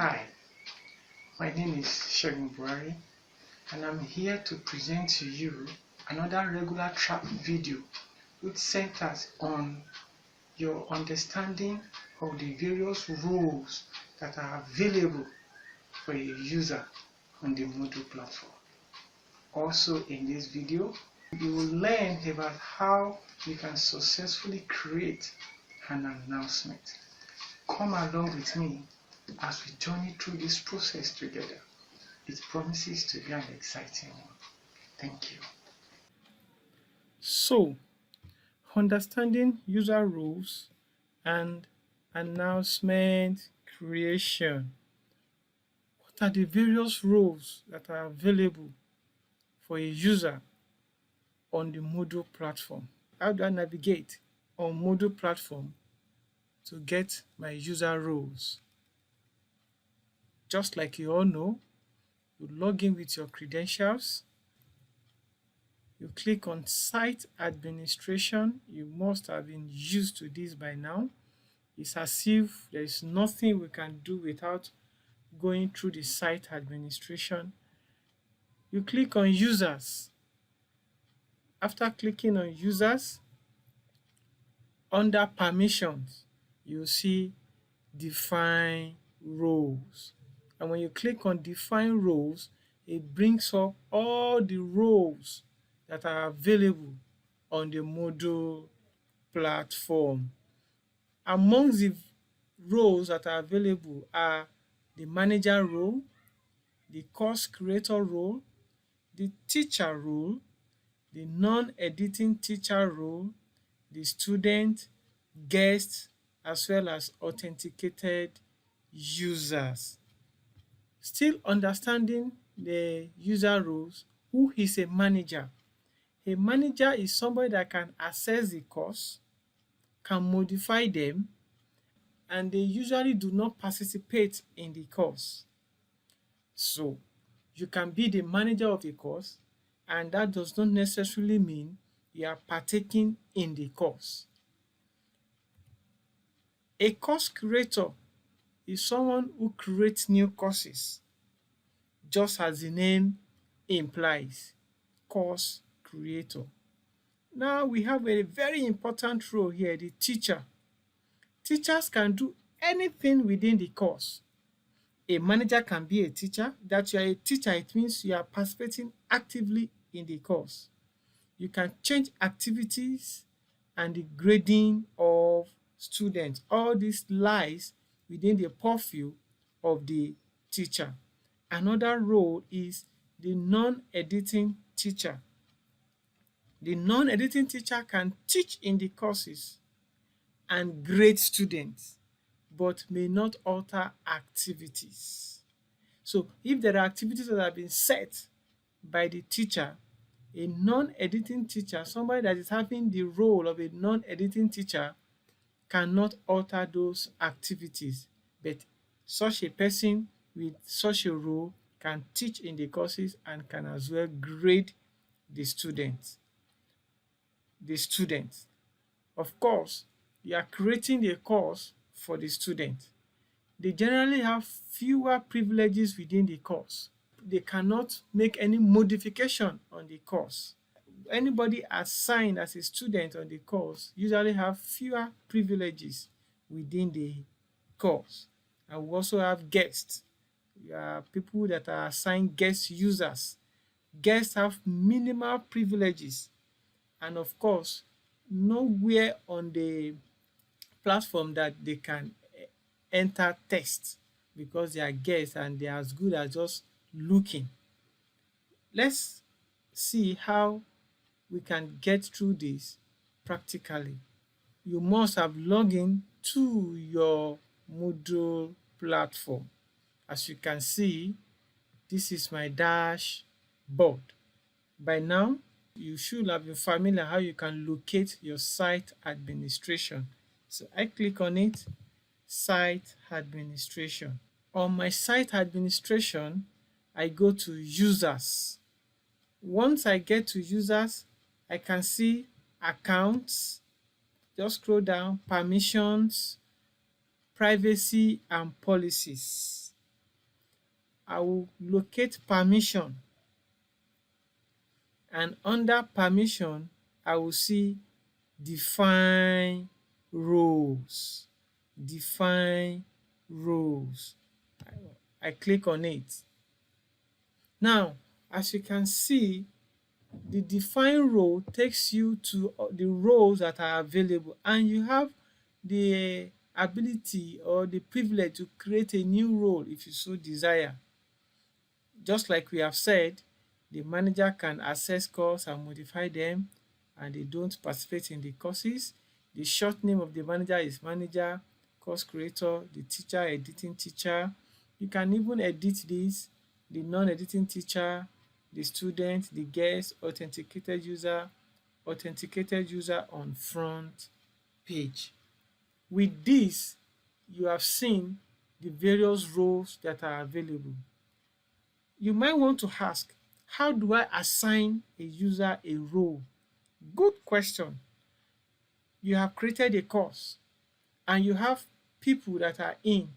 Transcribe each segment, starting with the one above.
Hi, my name is Segun Buhari, and I'm here to present to you another regular trap video which centers on your understanding of the various roles that are available for a user on the Moodle platform. Also in this video, you will learn about how you can successfully create an announcement. Come along with me as we journey through this process together. It promises to be an exciting one. Thank you. So, understanding user roles and announcement creation. What are the various roles that are available for a user on the Moodle platform? How do I navigate on Moodle platform to get my user roles? Just like you all know, you log in with your credentials. You click on Site Administration. You must have been used to this by now. It's as if there is nothing we can do without going through the Site Administration. You click on Users. After clicking on Users, under Permissions, you'll see Define Roles. And when you click on Define Roles, it brings up all the roles that are available on the Moodle platform. Amongst the roles that are available are the manager role, the course creator role, the teacher role, the non-editing teacher role, the student, guest, as well as authenticated users. Still understanding the user roles, who is a manager? A manager is somebody that can access the course, can modify them, and they usually do not participate in the course. So, you can be the manager of a course, and that does not necessarily mean you are partaking in the course. A course creator is someone who creates new courses, just as the name implies, course creator. Now we have a very important role here, the teacher. Teachers can do anything within the course. A manager can be a teacher. That you are a teacher, it means you are participating actively in the course. You can change activities and the grading of students. All this lies within the purview of the teacher. Another role is the non-editing teacher. The non-editing teacher can teach in the courses and grade students, but may not alter activities. So if there are activities that have been set by the teacher, a non-editing teacher, somebody that is having the role of a non-editing teacher, cannot alter those activities, but such a person with such a role can teach in the courses and can as well grade the students. Of course, you are creating a course for the student. They generally have fewer privileges within the course. They cannot make any modification on the course. Anybody assigned as a student on the course usually have fewer privileges within the course. And we also have guests. People that are assigned guest users. Guests have minimal privileges. And of course, nowhere on the platform that they can enter text because they are guests and they are as good as just looking. Let's see how we can get through this practically. You must have logged in to your Moodle platform. As you can see, this is my dashboard. By now, you should have been familiar how you can locate your site administration. So I click on it, Site Administration. On my site administration, I go to Users. Once I get to Users, I can see Accounts. Just scroll down, Permissions, Privacy and Policies. I will locate permission, and under permission I will see define roles. Define roles. I click on it. Now, as you can see, the define role takes you to the roles that are available, and you have the ability or the privilege to create a new role if you so desire. Just like we have said, the manager can access courses and modify them, and they don't participate in the courses. The short name of the manager is manager, course creator, the teacher, editing teacher. You can even edit this: the non-editing teacher, the student, the guest, authenticated user on front page. With this, you have seen the various roles that are available. You might want to ask, how do I assign a user a role? Good question. You have created a course and you have people that are in,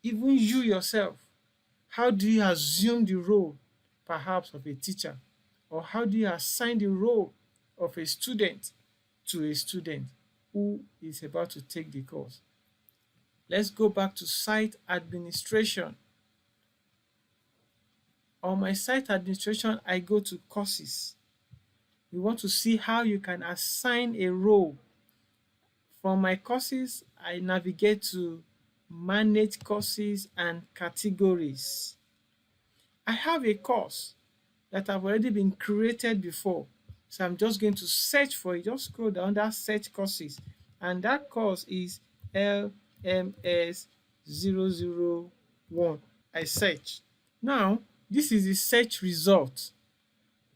even you yourself. How do you assume the role, perhaps, of a teacher? Or how do you assign the role of a student to a student who is about to take the course? Let's go back to site administration. On my site administration, I go to courses. We want to see how you can assign a role. From my courses, I navigate to manage courses and categories. I have a course that have already been created before, so I'm just going to search for it. Just scroll down under search courses, and that course is LMS 001. I search. Now, this is the search result.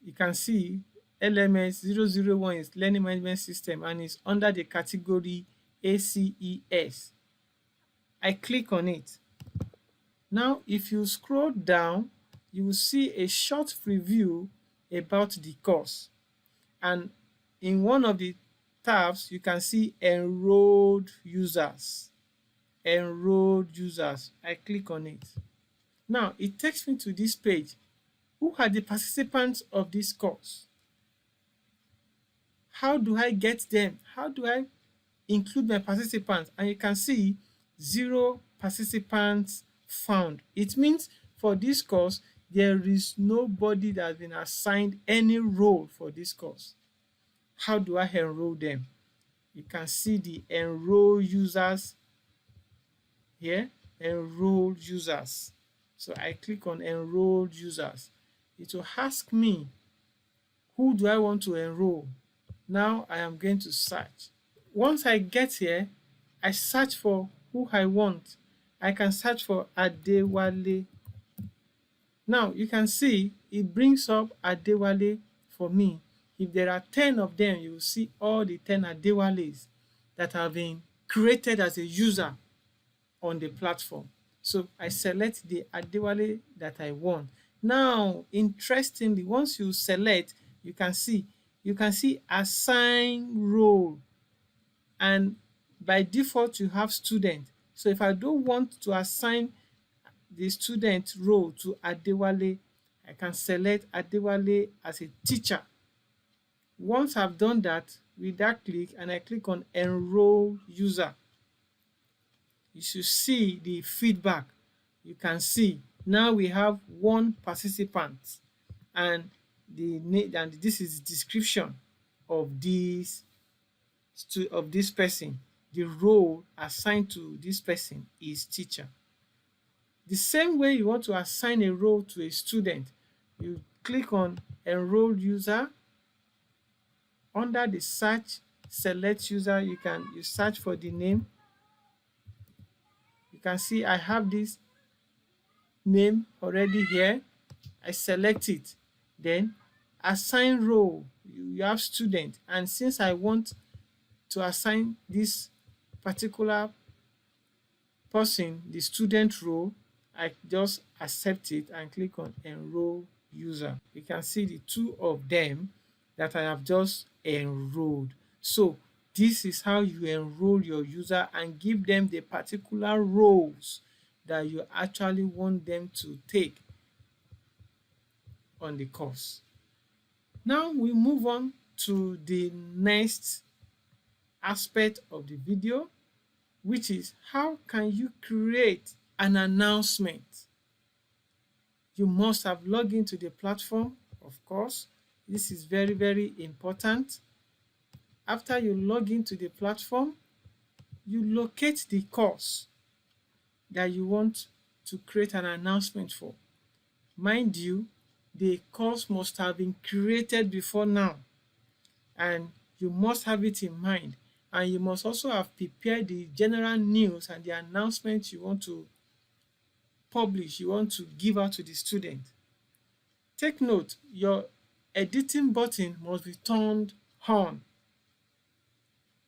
You can see LMS 001 is learning management system and is under the category ACES. I click on it. Now, if you scroll down, you will see a short preview about the course, and in one of the tabs you can see enrolled users. Enrolled users. I click on it. Now it takes me to this page. Who are the participants of this course? How do I get them? How do I include my participants? And you can see 0 participants found. It means for this course there is nobody that has been assigned any role for this course. How do I enroll them? You can see the enroll users here. Enroll users. So I click on enrolled users. It will ask me, who do I want to enroll? Now I am going to search. Once I get here, I search for who I want. I can search for Adewale. Now you can see it brings up Adewale for me. If there are 10 of them, you will see all the 10 Adewales that have been created as a user on the platform. So I select the Adewale that I want. Now, interestingly, once you select, you can see assign role, and by default you have student. So if I don't want to assign the student role to Adewale, I can select Adewale as a teacher. Once I've done that, with that click, and I click on enroll user, you should see the feedback. You can see now we have 1 participant, and this is the description of this person. The role assigned to this person is teacher. The same way you want to assign a role to a student, you click on enroll user. Under the search, select user, you search for the name. You can see I have this name already here. I select it. Then assign role, you have student, and since I want to assign this particular person the student role, I just accept it and click on enroll user. You can see the 2 of them that I have just enrolled. So this is how you enroll your user and give them the particular roles that you actually want them to take on the course. Now we move on to the next aspect of the video, which is how can you create an announcement. You must have logged into the platform, of course. This is very, very important. After you log into the platform, you locate the course that you want to create an announcement for. Mind you, the course must have been created before now, and you must have it in mind, and you must also have prepared the general news and the announcement you want to publish, you want to give out to the student. Take note, your editing button must be turned on.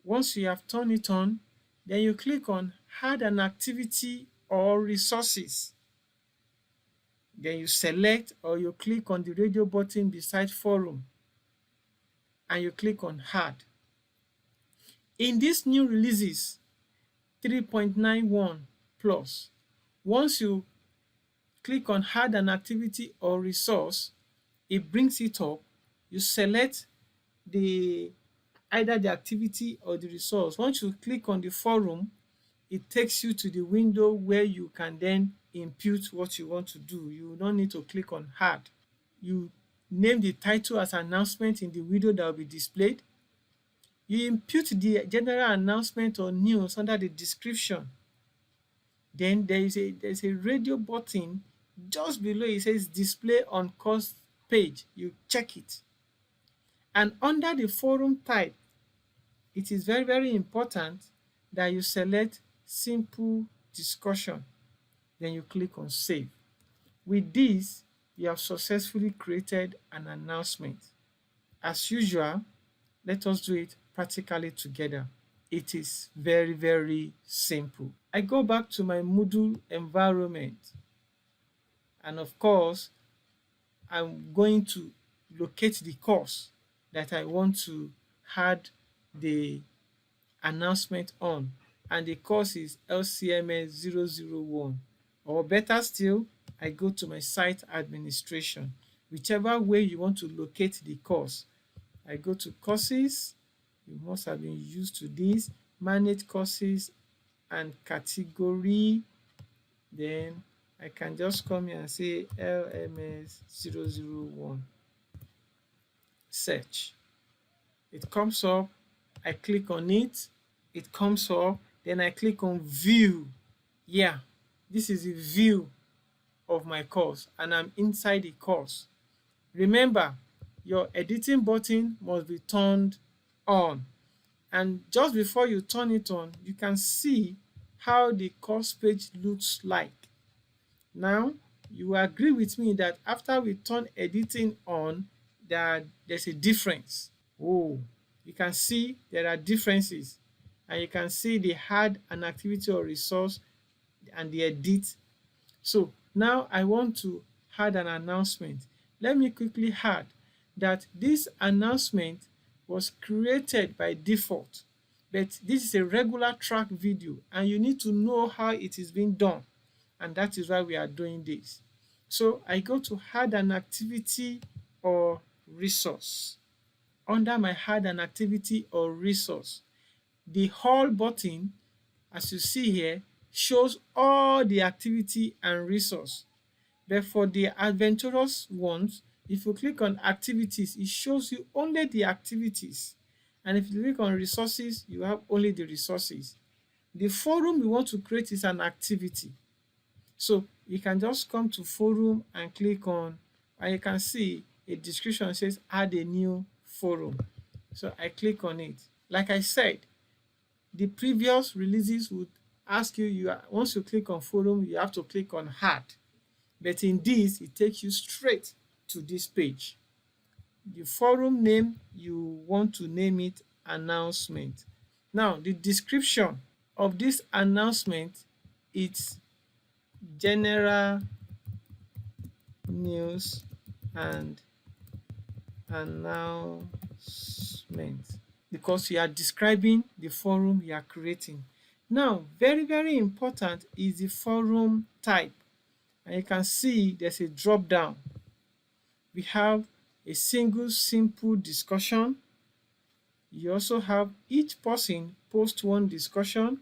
Once you have turned it on, then you click on add an activity or resources. Then you select or you click on the radio button beside forum and you click on add. In this new releases 3.91 plus, once you click on add an activity or resource, it brings it up. You select either the activity or the resource. Once you click on the forum, it takes you to the window where you can then input what you want to do. You don't need to click on add. You name the title as announcement in the window that will be displayed. You input the general announcement or news under the description. Then there's a radio button just below. It says display on course page. You check it. And under the forum type, it is very, very important that you select simple discussion. Then you click on save. With this, you have successfully created an announcement. As usual, let us do it practically together. It is very, very simple. I go back to my Moodle environment, and of course, I'm going to locate the course that I want to add the announcement on, and the course is LCMS 001. Or better still, I go to my site administration. Whichever way you want to locate the course, I go to courses. You must have been used to this. Manage courses and category. Then I can just come here and say LMS 001. Search. It comes up. I click on it. It comes up. Then I click on view. Yeah, this is a view of my course, and I'm inside the course. Remember, your editing button must be turned on, and just before you turn it on, you can see how the course page looks like. Now you agree with me that after we turn editing on, there's a difference. Oh, you can see there are differences, and you can see the add an activity or resource and the edit. So now I want to add an announcement. Let me quickly add that this announcement was created by default, but this is a regular track video and you need to know how it is being done, and that is why we are doing this. So I go to add an activity or resource. Under my add an activity or resource, the all button, as you see here, shows all the activity and resource. But for the adventurous ones, if you click on activities, it shows you only the activities. And if you click on resources, you have only the resources. The forum we want to create is an activity. So you can just come to forum and click on, and you can see a description says add a new forum. So I click on it. Like I said, the previous releases would ask you, once you click on forum, you have to click on add. But in this, it takes you straight to this page. The forum name, you want to name it announcement. Now, the description of this announcement, it's general news and announcement, because you are describing the forum you are creating. Now, very, very important is the forum type. And you can see there's a drop down. We have a single simple discussion. You also have each person post one discussion.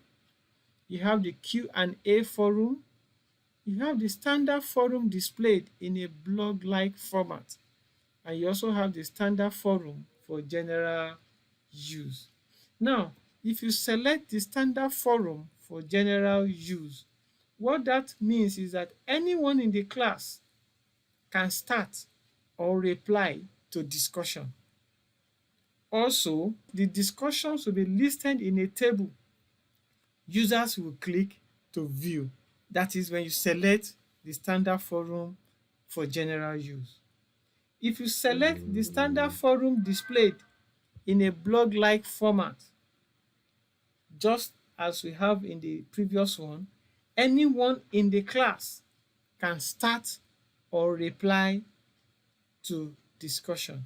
You have the Q&A forum. You have the standard forum displayed in a blog-like format. And you also have the standard forum for general use. Now, if you select the standard forum for general use, what that means is that anyone in the class can start or reply to discussion. Also, the discussions will be listed in a table. Users will click to view. That is when you select the standard forum for general use. If you select the standard forum displayed in a blog-like format, just as we have in the previous one, anyone in the class can start or reply to discussion.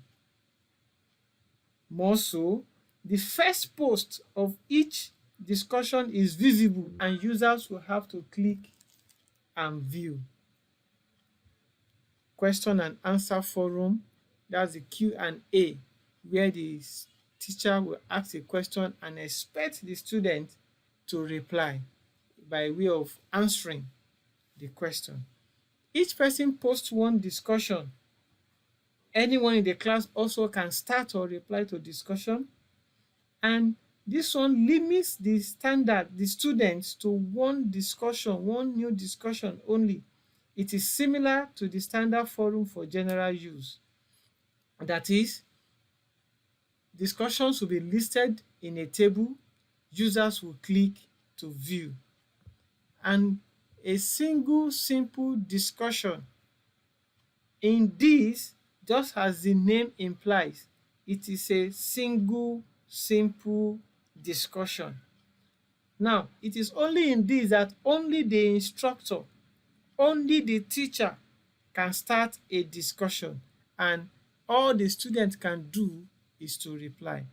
More so, the first post of each discussion is visible and users will have to click and view. Question and answer forum, that's the Q&A, where the teacher will ask a question and expect the student to reply by way of answering the question. Each person posts one discussion. Anyone in the class also can start or reply to discussion, and this one limits the students to one discussion, one new discussion only. It is similar to the standard forum for general use. That is, discussions will be listed in a table. Users will click to view. And a single simple discussion, in this, just as the name implies, it is a single simple discussion. Now, it is only in this that only the instructor, only the teacher can start a discussion, and all the student can do is to reply.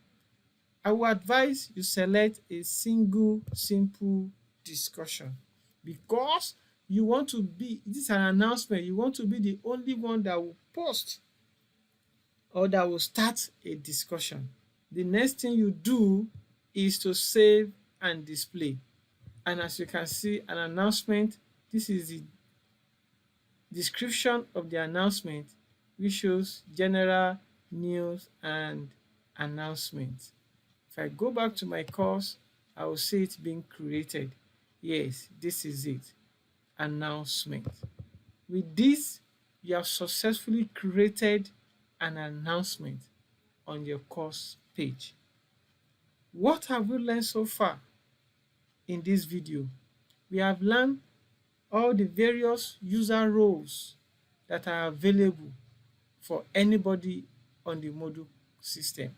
I would advise you select a single simple discussion, because you want to be, this is an announcement, you want to be the only one that will post or that will start a discussion. The next thing you do is to save and display. And as you can see, an announcement, this is the description of the announcement, which shows general news and announcements. If I go back to my course, I will see it being created. Yes, this is it. Announcement. With this, you have successfully created an announcement on your course page. What have we learned so far in this video? We have learned all the various user roles that are available for anybody on the Moodle system.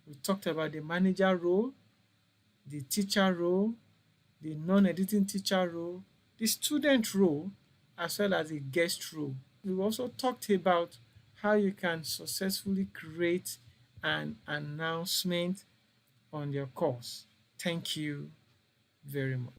We talked about the manager role, the teacher role, the non-editing teacher role, the student role, as well as the guest role. We also talked about how you can successfully create an announcement on your course. Thank you very much.